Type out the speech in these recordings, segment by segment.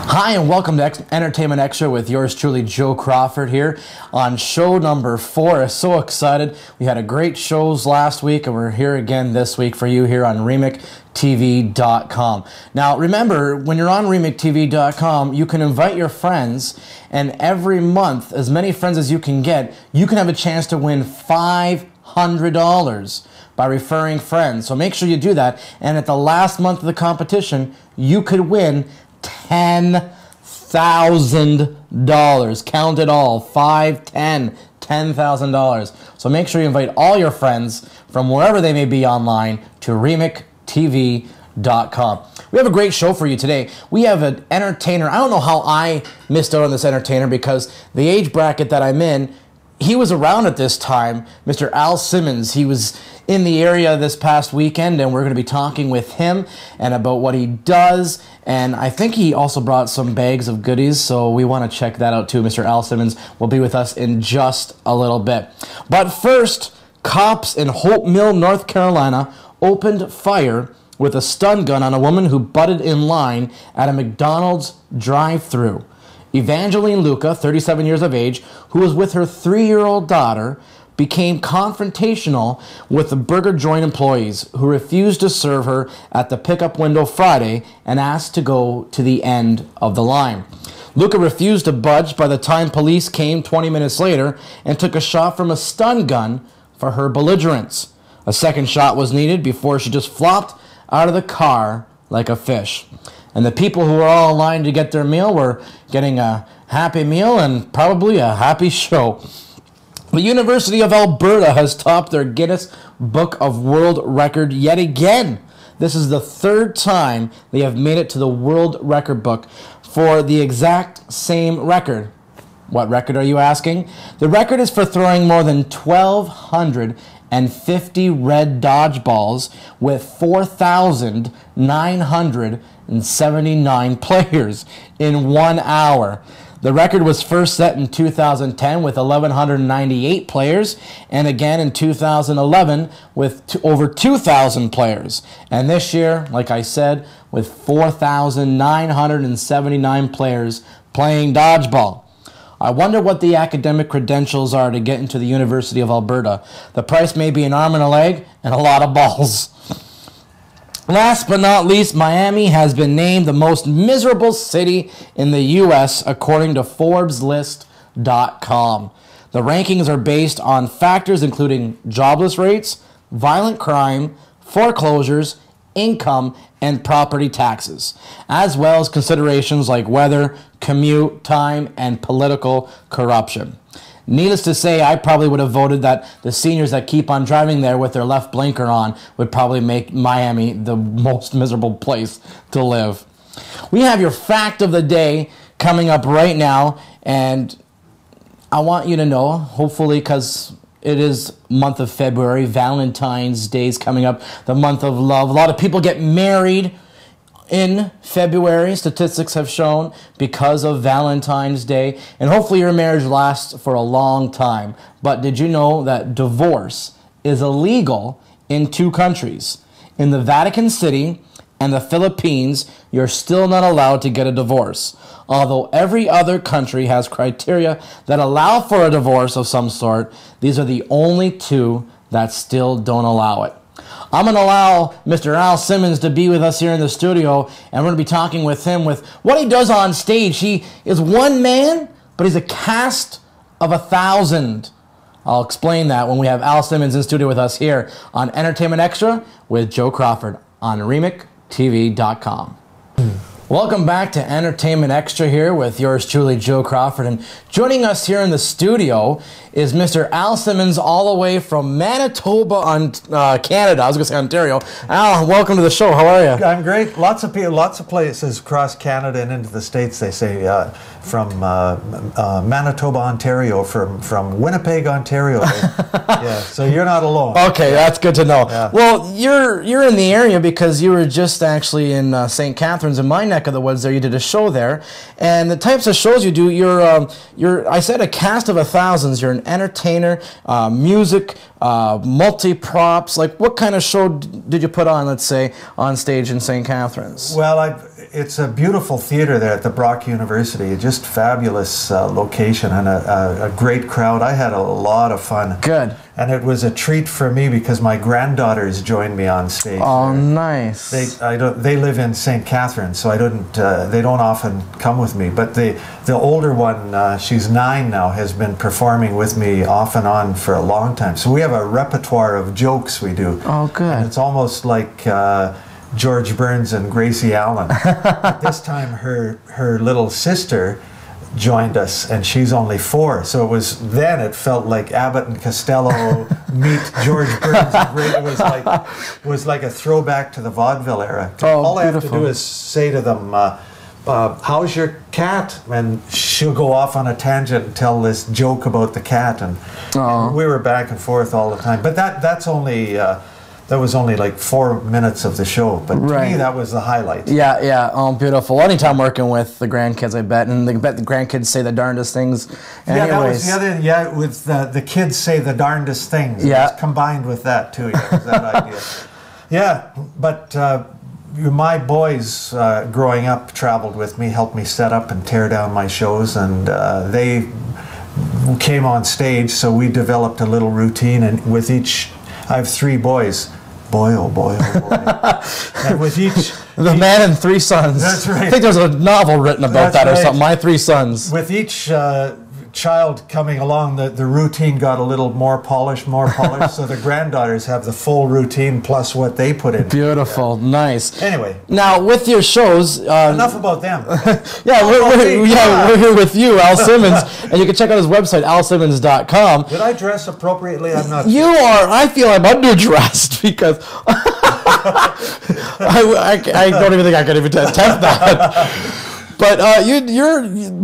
Hi and welcome to Entertainment Extra with yours truly, Joe Crawford, here on show number 4. I'm so excited. We had a great shows last week and we're here again this week for you here on RemicTV.com. Now remember, when you're on RemicTV.com, you can invite your friends, and every month, as many friends as you can get, you can have a chance to win $500 by referring friends. So make sure you do that, and at the last month of the competition, you could win $10,000. Count it all. 5, 10, $10,000. So make sure you invite all your friends from wherever they may be online to RemicTV.com. We have a great show for you today. We have an entertainer. I don't know how I missed out on this entertainer, because the age bracket that I'm in, he was around at this time, Mr. Al Simmons. He was in the area this past weekend, and we're going to be talking with him and about what he does. And I think he also brought some bags of goodies, so we want to check that out too. Mr. Al Simmons will be with us in just a little bit. But first, cops in Hope Mill, North Carolina, opened fire with a stun gun on a woman who butted in line at a McDonald's drive-thru. Evangeline Luca, 37 years of age, who was with her 3-year-old daughter, became confrontational with the burger joint employees who refused to serve her at the pickup window Friday and asked to go to the end of the line. Luca refused to budge by the time police came 20 minutes later and took a shot from a stun gun for her belligerence. A second shot was needed before she just flopped out of the car like a fish. And the people who were all in line to get their meal were getting a happy meal and probably a happy show. The University of Alberta has topped their Guinness Book of World Record yet again. This is the 3rd time they have made it to the World Record book for the exact same record. What record are you asking? The record is for throwing more than 1,250 red dodgeballs with 4,979 players in 1 hour. The record was first set in 2010 with 1,198 players, and again in 2011 with over 2,000 players. And this year, like I said, with 4,979 players playing dodgeball. I wonder what the academic credentials are to get into the University of Alberta. The price may be an arm and a leg and a lot of balls. Last but not least, Miami has been named the most miserable city in the U.S. according to ForbesList.com. The rankings are based on factors including jobless rates, violent crime, foreclosures, income, and property taxes, as well as considerations like weather, commute time, and political corruption. Needless to say, I probably would have voted that the seniors that keep on driving there with their left blinker on would probably make Miami the most miserable place to live. We have your fact of the day coming up right now, and I want you to know, hopefully, because it is month of February, Valentine's Day is coming up, the month of love. A lot of people get married in February, statistics have shown, because of Valentine's Day. And hopefully your marriage lasts for a long time. But did you know that divorce is illegal in 2 countries? In the Vatican City and the Philippines, you're still not allowed to get a divorce. Although every other country has criteria that allow for a divorce of some sort, these are the only 2 that still don't allow it. I'm going to allow Mr. Al Simmons to be with us here in the studio, and we're going to be talking with him with what he does on stage. He is one man, but he's a cast of 1,000. I'll explain that when we have Al Simmons in studio with us here on Entertainment Extra with Joe Crawford on RemicTV.com. Welcome back to Entertainment Extra here with yours truly, Joe Crawford. And joining us here in the studio is Mr. Al Simmons, all the way from Manitoba, Canada. I was going to say Ontario. Al, welcome to the show. How are you? I'm great. Lots of people, lots of places across Canada and into the States, they say Manitoba, Ontario, from Winnipeg, Ontario. Yeah, so you're not alone. Okay, that's good to know. Yeah. Well, you're in the area because you were just actually in St. Catharines, in my neck of the woods. There, you did a show there, and the types of shows you do. You're I said a cast of thousands. You're an entertainer, music, multi props. Like, what kind of show did you put on? Let's say on stage in St. Catharines. Well, it's a beautiful theater there at the Brock University. Just fabulous location and a great crowd. I had a lot of fun. Good. And it was a treat for me because my granddaughters joined me on stage. Oh, there. Nice. They live in St. Catharines, so they don't often come with me. But the older one, she's 9 now, has been performing with me off and on for a long time. So we have a repertoire of jokes we do. Oh, good. And it's almost like George Burns and Gracie Allen. This time her little sister joined us, and she's only 4. So it felt like Abbott and Costello meet George Burns. It was like a throwback to the vaudeville era. All I have to do is say to them, how's your cat? And she'll go off on a tangent and tell this joke about the cat, and we were back and forth all the time. But that was only like 4 minutes of the show, but to me that was the highlight. Yeah. Oh, beautiful. Anytime working with the grandkids, I bet, and I bet the grandkids say the darndest things. Yeah, that was the other. Yeah, with the kids say the darndest things. Yeah, it was combined with that too. Yeah, was that idea. Yeah, but my boys growing up traveled with me, helped me set up and tear down my shows, and they came on stage. So we developed a little routine, and with each. I have 3 boys. Boy, oh boy, oh boy. And with each... The Man and 3 Sons. That's right. I think there's a novel written about that or something. My 3 Sons. With each child coming along, the routine got a little more polished, so the granddaughters have the full routine plus what they put in. Beautiful. Yeah. Nice. Anyway. Now, with your shows... enough about them. We're here with you, Al Simmons, and you can check out his website, alsimmons.com. Did I dress appropriately? I'm not sure. You are. I feel I'm underdressed because... I don't even think I could even attempt that. But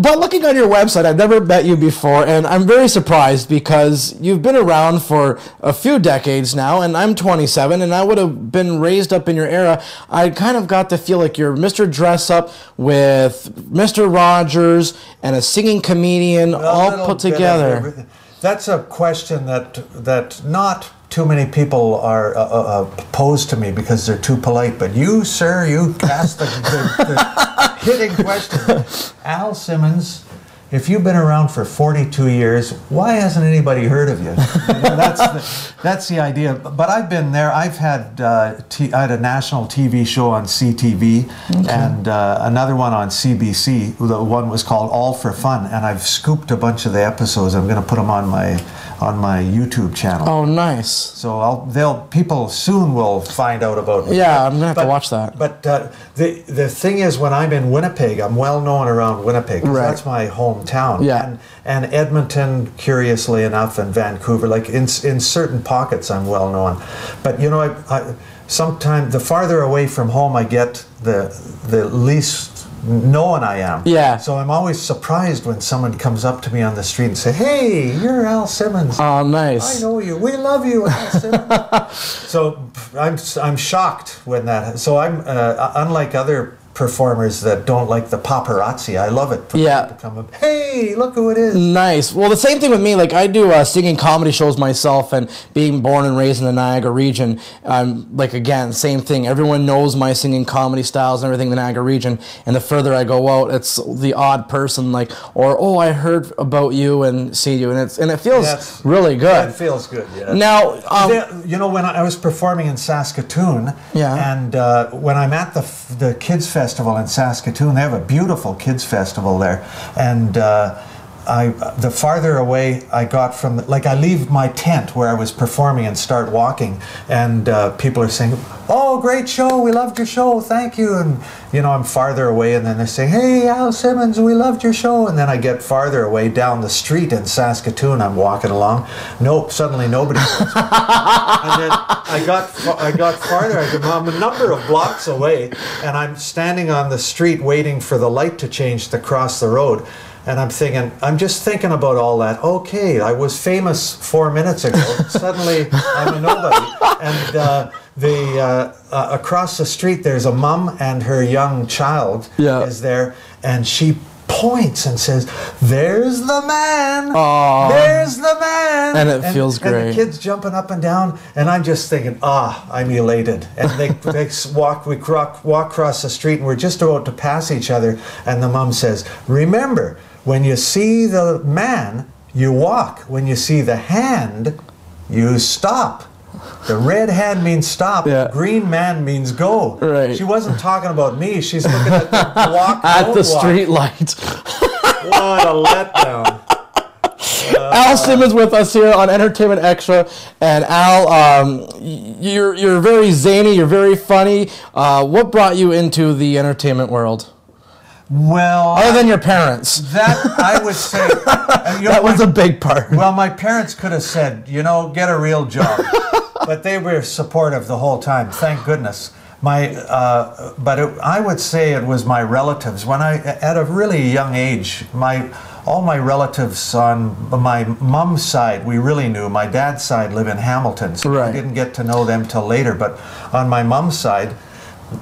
but looking on your website, I've never met you before, and I'm very surprised because you've been around for a few decades now, and I'm 27, and I would have been raised up in your era. I kind of got to feel like you're Mr. Dress Up with Mr. Rogers and a singing comedian all put together. That's a question that not too many people are posed to me because they're too polite. But you, sir, you asked the hitting question. Al Simmons, if you've been around for 42 years, why hasn't anybody heard of you? That's the idea. But I've been there. I've had I had a national TV show on CTV and another one on CBC. The one was called All for Fun, and I've scooped a bunch of the episodes. I'm going to put them on my YouTube channel. Oh, nice. So people soon will find out about me. Yeah, I'm gonna have to watch that. But the thing is, when I'm in Winnipeg, I'm well known around Winnipeg. Right. That's my hometown. Yeah. And Edmonton, curiously enough, and Vancouver, like in certain pockets, I'm well known. But you know, sometimes the farther away from home I get, the least known I am. Yeah. So I'm always surprised when someone comes up to me on the street and say, "Hey, you're Al Simmons." Oh, nice. I know you. We love you, Al Simmons. So I'm shocked when that. So I'm unlike other performers that don't like the paparazzi. I love it. To come up, hey, look who it is. Nice. Well, the same thing with me. Like, I do singing comedy shows myself, and being born and raised in the Niagara region, like, again, same thing. Everyone knows my singing comedy styles and everything in the Niagara region, and the further I go out, it's the odd person, like, or, oh, I heard about you and see you, and it feels really good. Yeah, it feels good, yeah. Now, you know, when I was performing in Saskatoon, and when I'm at the Kids Festival in Saskatoon, they have a beautiful kids festival there, and the farther away I got from, like, I leave my tent where I was performing and start walking, and people are saying, "Oh, great show, we loved your show, thank you," and you know, I'm farther away, and then they're saying, "Hey, Al Simmons, we loved your show," and then I get farther away down the street in Saskatoon, I'm walking along, nope, suddenly nobody knows me. And then I got farther, I'm a number of blocks away, and I'm standing on the street waiting for the light to change to cross the road, And I'm just thinking about all that. Okay, I was famous 4 minutes ago. Suddenly, I'm a nobody. And across the street, there's a mom and her young child is there, and she points and says, "There's the man! Aww. There's the man!" And it feels great. And the kids jumping up and down, and I'm just thinking, I'm elated. And they walk across the street, and we're just about to pass each other, and the mom says, "Remember, when you see the man, you walk. When you see the hand, you stop. The red hand means stop. The green man means go." Right. She wasn't talking about me. She's looking at the walk. At the street light. What a letdown. Al Simmons with us here on Entertainment Extra. And Al, you're very zany. You're very funny. What brought you into the entertainment world? Well, other than your parents, that I would say that was a big part. Well, my parents could have said, get a real job, but they were supportive the whole time. Thank goodness. I would say it was my relatives. At a really young age, all my relatives on my mom's side, we really knew. My dad's side live in Hamilton, so I didn't get to know them till later. But on my mom's side,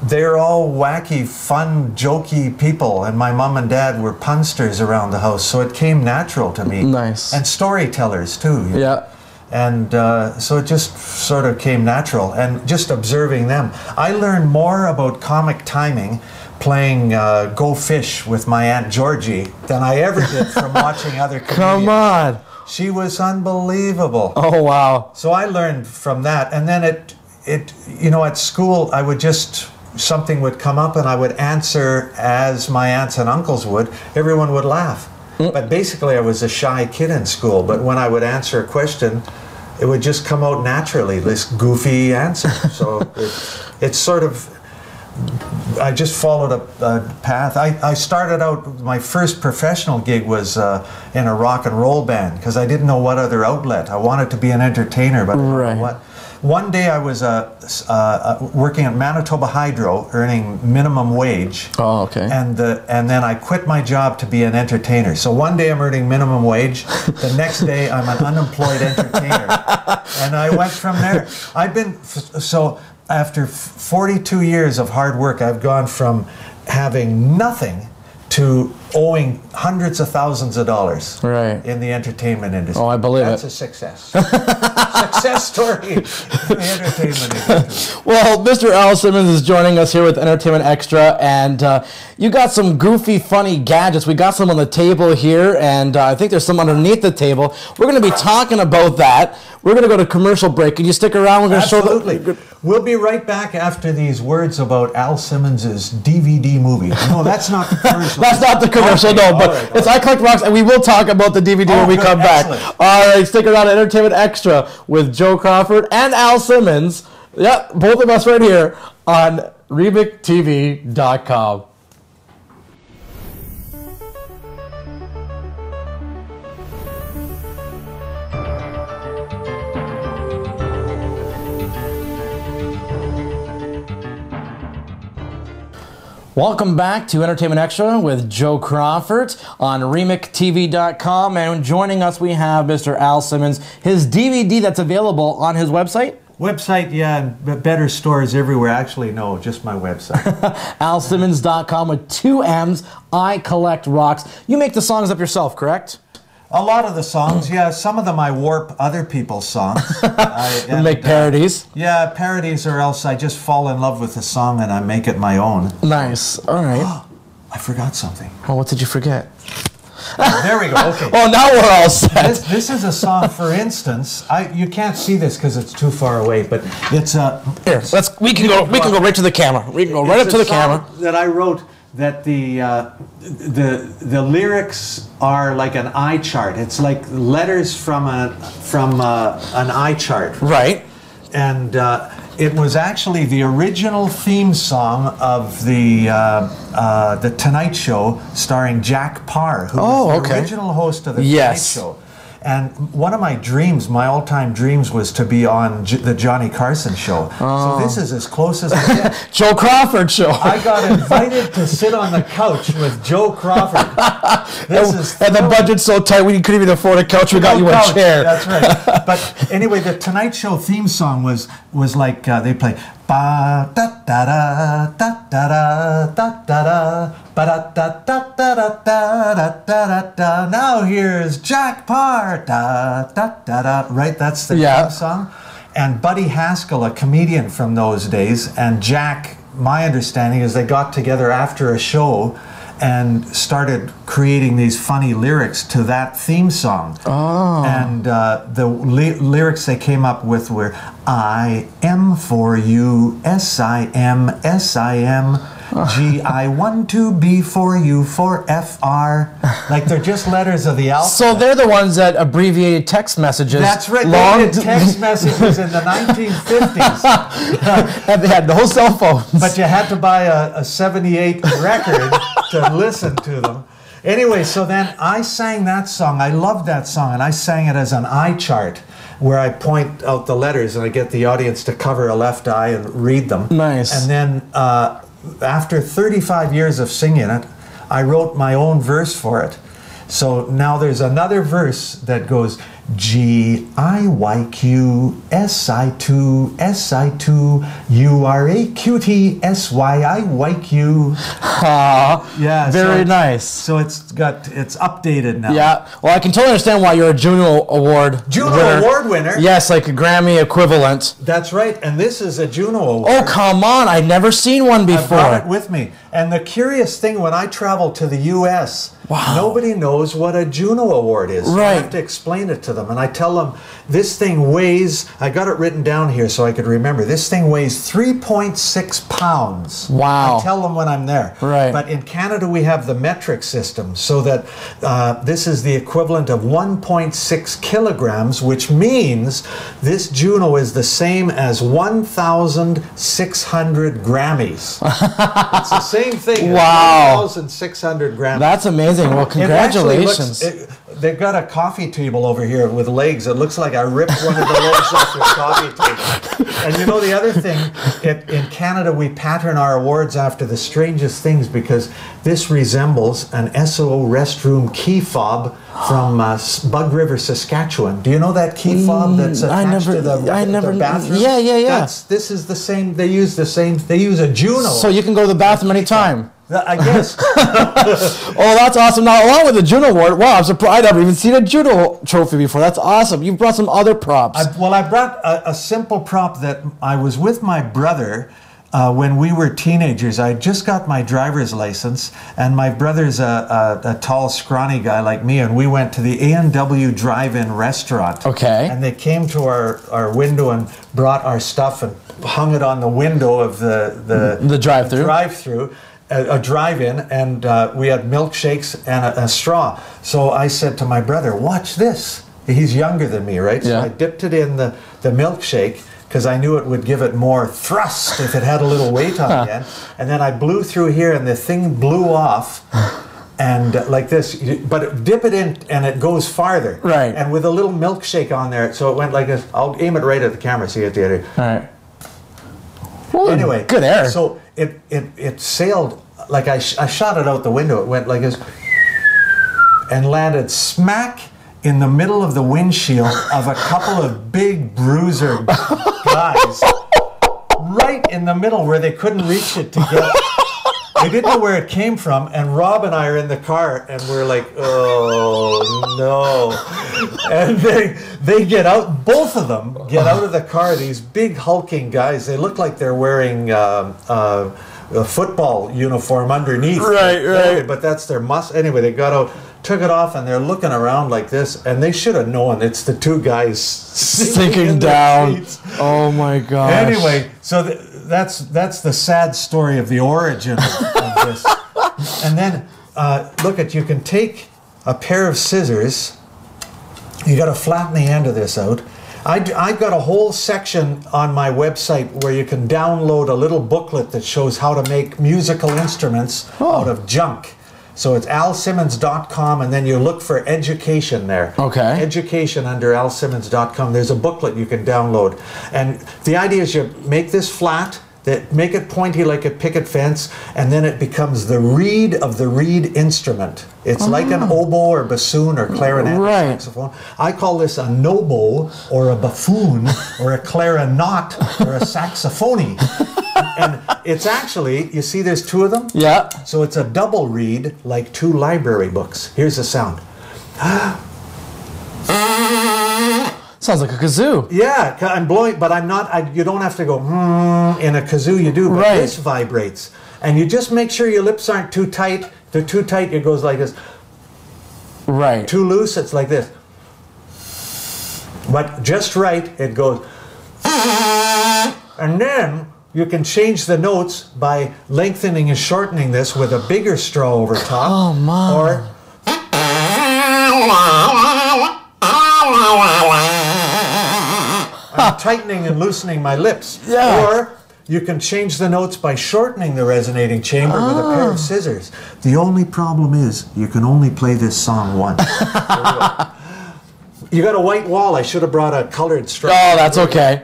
they're all wacky, fun, jokey people, and my mom and dad were punsters around the house, so it came natural to me. Nice. And storytellers too. Yeah. And so it just sort of came natural, and just observing them. I learned more about comic timing playing Go Fish with my Aunt Georgie than I ever did from watching other comedians. Come on. She was unbelievable. Oh, wow. So I learned from that, and then at school, I would something would come up and I would answer as my aunts and uncles would. Everyone would laugh. But basically I was a shy kid in school, but when I would answer a question, it would just come out naturally, this goofy answer. So it's sort of, I just followed a path. I started out, my first professional gig was in a rock and roll band, because I didn't know what other outlet. I wanted to be an entertainer, but I didn't know what. One day I was working at Manitoba Hydro, earning minimum wage. Oh, okay. And then I quit my job to be an entertainer. So one day I'm earning minimum wage. The next day I'm an unemployed entertainer. And I went from there. So after 42 years of hard work, I've gone from having nothing to owing hundreds of thousands of dollars in the entertainment industry. Oh, I believe That's a success. Success story in the entertainment industry. Well, Mr. Al Simmons is joining us here with Entertainment Extra, and you got some goofy, funny gadgets. We got some on the table here, and I think there's some underneath the table. We're going to be talking about that. We're going to go to commercial break. Can you stick around? We're going to show Absolutely. We'll be right back after these words about Al Simmons' DVD movie. No, that's not the commercial. That's not the commercial, no, but it's I Collect Rocks, and we will talk about the DVD when we come back. All right, stick around at Entertainment Extra with Joe Crawford and Al Simmons. Yep, both of us right here on RemicTV.com. Welcome back to Entertainment Extra with Joe Crawford on RemicTV.com, and joining us we have Mr. Al Simmons. His DVD that's available on his website? Website, yeah, better stores everywhere. Actually, no, just my website. AlSimmons.com with 2 M's, I Collect Rocks. You make the songs up yourself, correct? A lot of the songs, yeah. Some of them I warp other people's songs. You make parodies? Yeah, parodies, or else I just fall in love with the song and I make it my own. Nice. All right. I forgot something. Oh, what did you forget? There we go. Okay. Oh, now we're all set. This is a song, for instance. You can't see this because it's too far away, but it's a. Here, we can go right to the camera. We can go right up to the camera. That I wrote. That the lyrics are like an eye chart. It's like letters from an eye chart. Right. And it was actually the original theme song of the Tonight Show, starring Jack Parr, who was the original host of the Tonight Show. And one of my dreams, my all-time dreams, was to be on the Johnny Carson show. So this is as close as I get. Joe Crawford show. I got invited to sit on the couch with Joe Crawford. And the budget's so tight we couldn't even afford a couch. We got you a chair. That's right. But anyway, the Tonight Show theme song was like they play ba da da da da da da da da ba da da da da da da da da. Now here's Jack Parr da da da da. Right, that's the theme song. And Buddy Haskell, a comedian from those days, and Jack, my understanding is they got together after a show and started creating these funny lyrics to that theme song. Oh. And the lyrics they came up with were, I am for you, S-I-M, S-I-M, G-I-1-2-B for you, for F-R. Like they're just letters of the alphabet. So they're the ones that abbreviated text messages. That's right, they did text messages in the 1950s. And they had no cell phones. But you had to buy a 78 record to listen to them. Anyway, so then I sang that song. I loved that song, and I sang it as an eye chart, where I point out the letters and I get the audience to cover a left eye and read them. Nice. And then after 35 years of singing it, I wrote my own verse for it. So now there's another verse that goes, G-I-Y-Q-S-I-2-S-I-2 U-R-A-Q-T-S-Y-I-Y-Q. Yeah, very nice. So it's updated now. Yeah, well, I can totally understand why you're a Juno Award winner. Yes, like a Grammy equivalent. That's right, and this is a Juno Award. Oh, come on, I'd never seen one before. I brought it with me. And the curious thing, when I travel to the U.S., nobody knows what a Juno Award is. Right. I have to explain it to them. And I tell them, this thing weighs, I got it written down here so I could remember, this thing weighs 3.6 pounds. Wow. I tell them when I'm there. Right. But in Canada, we have the metric system, so that this is the equivalent of 1.6 kilograms, which means this Juno is the same as 1,600 Grammys. It's the same thing. Wow. 1,600 Grams. That's amazing. Well, congratulations. They've got a coffee table over here with legs. It looks like I ripped one of the legs off the coffee table. And you know the other thing, in Canada we pattern our awards after the strangest things, because this resembles an SO restroom key fob from Bug River, Saskatchewan. Do you know that key fob that's attached to the bathroom? Yeah. This is the same. They use a Juno. So you can go to the bathroom anytime. I guess. Oh, that's awesome. Now, along with the Juno Award, wow, I'm surprised I've never even seen a Juno trophy before. That's awesome. You've brought some other props. I brought a simple prop that I was with my brother when we were teenagers. I just got my driver's license, and my brother's a tall, scrawny guy like me, and we went to the A&W Drive-In restaurant. Okay. And they came to our window and brought our stuff and hung it on the window of the drive-through. A drive-in, and we had milkshakes and a straw. So I said to my brother, watch this. He's younger than me, right? So I dipped it in the milkshake, because I knew it would give it more thrust if it had a little weight on the end. And then I blew through here, and the thing blew off. And like this, but dip it in and it goes farther. Right. And with a little milkshake on there, so it went like this. I'll aim it right at the camera so you get the idea. All right. Ooh, anyway, good air. So it sailed, like I shot it out the window. It went like this and landed smack in the middle of the windshield of a couple of big bruiser guys, right in the middle where they couldn't reach it to get. They didn't know where it came from, and Rob and I are in the car, and we're like, oh no. And they get out, both of them get out of the car, these big hulking guys. They look like they're wearing a football uniform underneath. Right. But that's their Anyway, they got out, took it off, and they're looking around like this, and they should have known it's the two guys sinking down. Oh my gosh. Anyway, so that's the sad story of the origin of this. And then you can take a pair of scissors. You got to flatten the end of this out. I've got a whole section on my website where you can download a little booklet that shows how to make musical instruments out of junk. So it's alsimmons.com, and then you look for education there. Okay. Education under alsimmons.com. There's a booklet you can download. And the idea is you make this flat, make it pointy like a picket fence, and then it becomes the reed of the reed instrument. It's like an oboe or bassoon or clarinet or saxophone. I call this a nobo or a buffoon or a clarinet or a saxophone. And it's actually, you see there's two of them? Yeah. So it's a double reed like two library books. Here's the sound. Sounds like a kazoo. Yeah, I'm blowing, but I'm not, you don't have to go in a kazoo, you do, but this vibrates. And you just make sure your lips aren't too tight. If they're too tight, it goes like this. Right. Too loose, it's like this. But just right, it goes. And then you can change the notes by lengthening and shortening this with a bigger straw over top. Oh, my. Or I'm tightening and loosening my lips. Yeah. Or you can change the notes by shortening the resonating chamber with a pair of scissors. The only problem is you can only play this song once. You got a white wall. I should have brought a colored stripe. Oh, that's okay.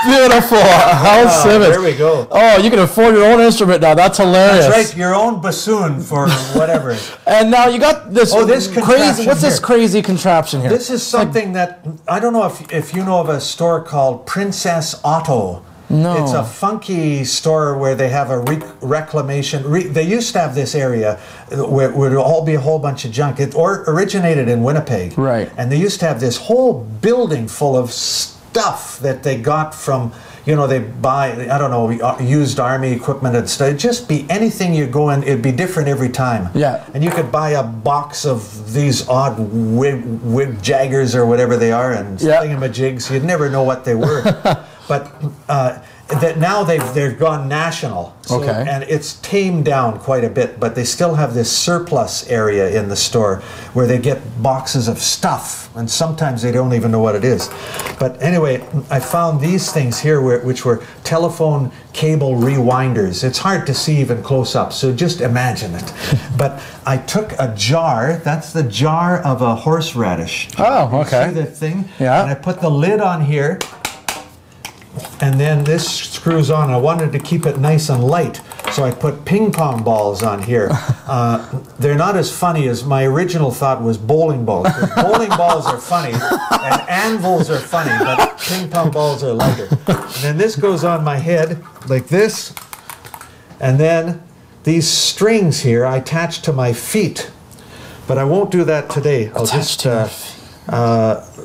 Beautiful. Al Simmons. There we go. Oh, you can afford your own instrument now. That's hilarious. That's right. Your own bassoon for whatever. And now you got this, this crazy. What's this here? Crazy contraption here? This is something that, I don't know if you know of a store called Princess Auto. No. It's a funky store where they have a reclamation. They used to have this area where it would all be a whole bunch of junk. It originated in Winnipeg. Right. And they used to have this whole building full of stuff that they got from, they buy, I don't know, used army equipment and stuff. It'd just be anything you go in, it'd be different every time. Yeah. And you could buy a box of these odd wig jaggers or whatever they are and thingamajigs. You'd never know what they were. But that now they've gone national, so, and it's tamed down quite a bit. But they still have this surplus area in the store where they get boxes of stuff, and sometimes they don't even know what it is. But anyway, I found these things here, which were telephone cable rewinders. It's hard to see even close up, so just imagine it. But I took a jar. That's the jar of a horseradish. Oh, okay. See the thing? Yeah. And I put the lid on here. And then this screws on. I wanted to keep it nice and light, so I put ping pong balls on here. They're not as funny as my original thought was bowling balls. Bowling balls are funny, and anvils are funny, but ping pong balls are lighter. And then this goes on my head like this, and then these strings here I attach to my feet, but I won't do that today. I'll just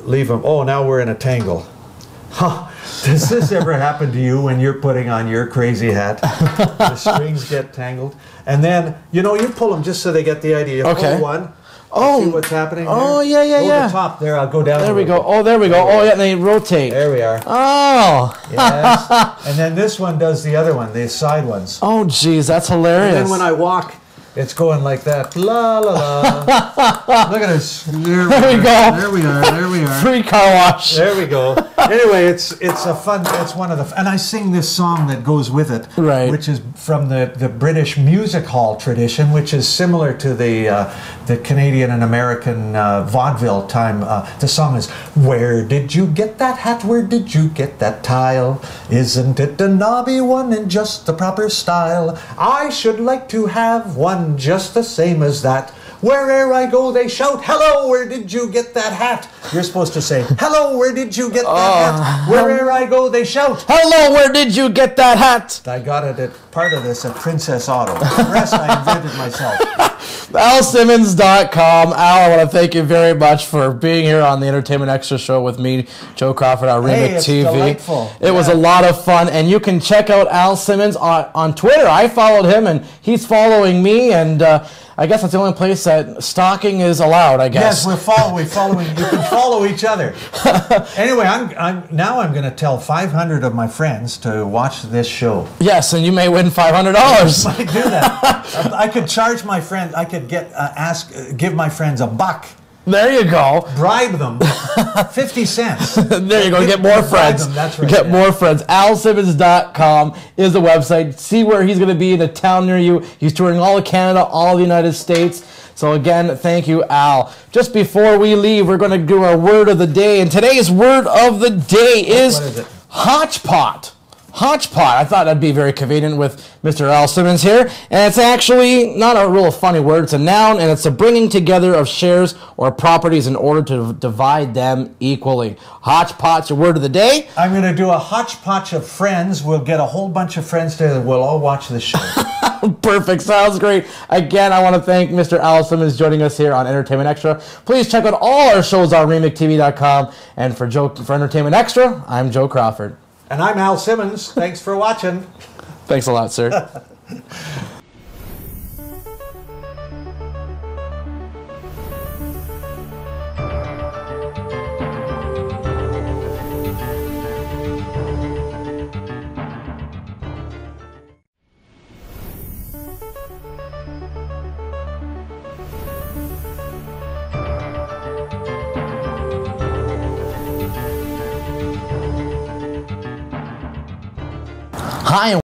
leave them. Oh, now we're in a tangle. Huh. Does this ever happen to you when you're putting on your crazy hat? The strings get tangled. And then, you pull them just so they get the idea. Pull one. See what's happening there? Oh, yeah. The top there. I'll go down. There we go. Oh, there we go. Oh, yeah, and they rotate. There we are. Oh. Yes. And then this one does the other one, the side ones. Oh, geez, that's hilarious. And then when I walk, it's going like that. La, la, la. Look at us. There we go. There we are. There we are. Free car wash. There we go. Anyway, it's a fun, it's one of the, and I sing this song that goes with it, which is from the British music hall tradition, which is similar to the Canadian and American vaudeville time. The song is, "Where did you get that hat? Where did you get that tile? Isn't it a knobby one in just the proper style? I should like to have one just the same as that. Where'er I go, they shout, 'Hello, where did you get that hat?'" You're supposed to say, "Hello, where did you get that hat?" Wherever I go, they shout, "Hello, where did you get that hat?" I got it at part of this at Princess Auto. The rest I invented myself. AlSimmons.com. Al, I want to thank you very much for being here on the Entertainment Extra Show with me, Joe Crawford on Remic TV. Delightful. It was a lot of fun, and you can check out Al Simmons on Twitter. I followed him, and he's following me, and I guess that's the only place that stalking is allowed, I guess. Yes, we're following. You can follow each other. Anyway, I'm going to tell 500 of my friends to watch this show. Yes, and you may win $500. I might do that. I could charge my friends. I could give my friends $1 There you go. Bribe them. 50 cents. There you go. Get more friends. That's right. Get more friends. AlSimmons.com is the website. See where he's going to be in a town near you. He's touring all of Canada, all of the United States. So again, thank you, Al. Just before we leave, we're going to do our word of the day. And today's word of the day is hodgepodge. Hodgepodge. I thought that'd be very convenient with Mr. Al Simmons here. And it's actually not a real funny word. It's a noun, and it's a bringing together of shares or properties in order to divide them equally. Hodgepodge, the word of the day. I'm going to do a hodgepodge of friends. We'll get a whole bunch of friends together. We'll all watch the show. Perfect. Sounds great. Again, I want to thank Mr. Al Simmons joining us here on Entertainment Extra. Please check out all our shows on RemicTV.com. And for Entertainment Extra, I'm Joe Crawford. And I'm Al Simmons. Thanks for watching. Thanks a lot, sir. Hi.